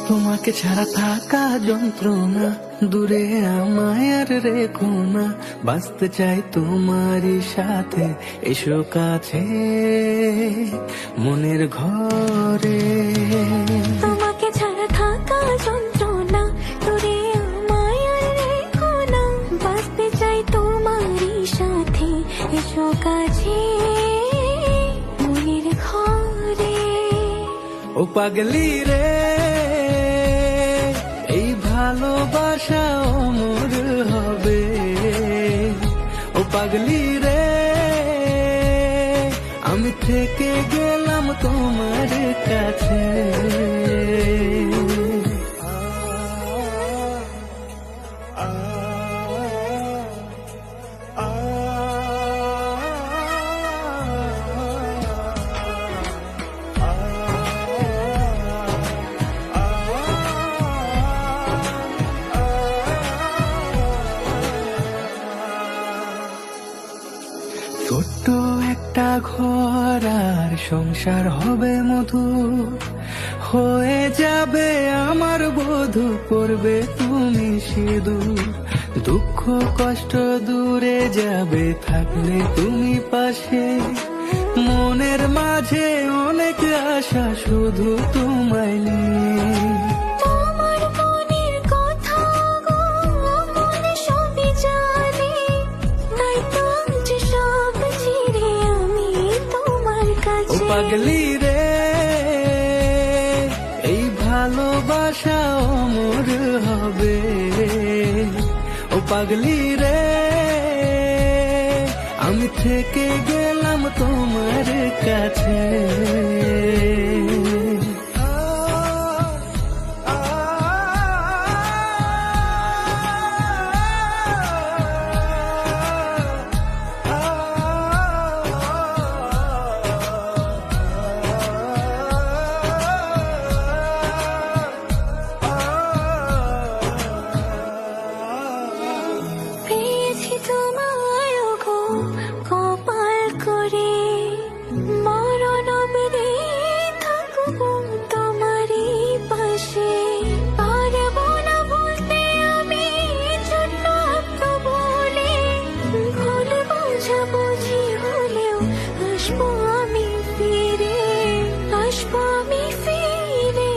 তোমাকে ছাড়া থাকা যন্ত্রণা, দূরে আমায় আর রেখো না, বাঁচতে চাই তোমারই সাথে, এসো কাছে মনের ঘরে। তোমাকে ছাড়া থাকা যন্ত্রণা, দূরে আমায় আর রেখো না, বাঁচতে চাই তোমারই সাথে, এসো কাছে মনের ঘরে। ও পাগলি রে, এই ভালোবাসা অমর হবে। ও পাগলি রে, আমি থেকে গেলাম তোমার কাছে। ছোট্ট একটা ঘর আর সংসার হবে মধুর, হয়ে যাবে আমার বধূ, করবে তুমি সিঁদুর। দুঃখ কষ্ট দূরে যাবে থাকলে তুমি পাশে, মনের মাঝে অনেক আশা শুধু তোমায় নিয়ে। তোমার মনের কথা গো মনে সবই জানি, তাই তো আজ সব ছেড়ে আমি তোমার ও কাছে। পাগলি রে, এই ভালোবাসা অমর হবে। ও পাগলি রে, আমি থেকে গেলাম তোমার কাছে। পেয়েছি তোমায় গো কপাল করে, মরণ অবধি থাকবো তোমারই পাশে। পারবো না বলতে আমি জন্য বলে, ভুল বোঝাবুঝি হলেও আসবো আমি ফিরে, আসবো আমি ফিরে।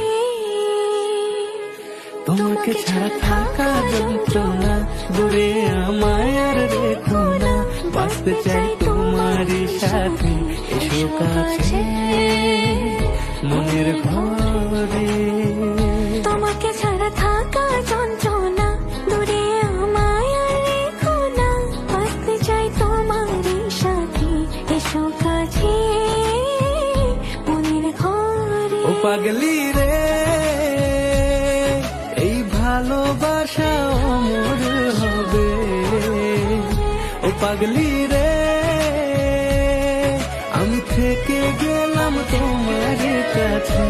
তোমাকে ছাড়া থাকা যন্ত্রণা, দূরে আমায় আর রেখো না, বাঁচতে চাই তোমারই সাথে, এসো কাছে মনের ঘরে। তোমাকে ছাড়া থাকা যন্ত্রণা, দূরে আমায় আর রেখো না, বাঁচতে চাই তোমারই সাথে, এসো কাছে মনের ঘরে। ও পাগলি রে, এই ভালোবাসা অমর হবে। ও পাগলি রে, আমি থেকে গেলাম তোমার কাছে।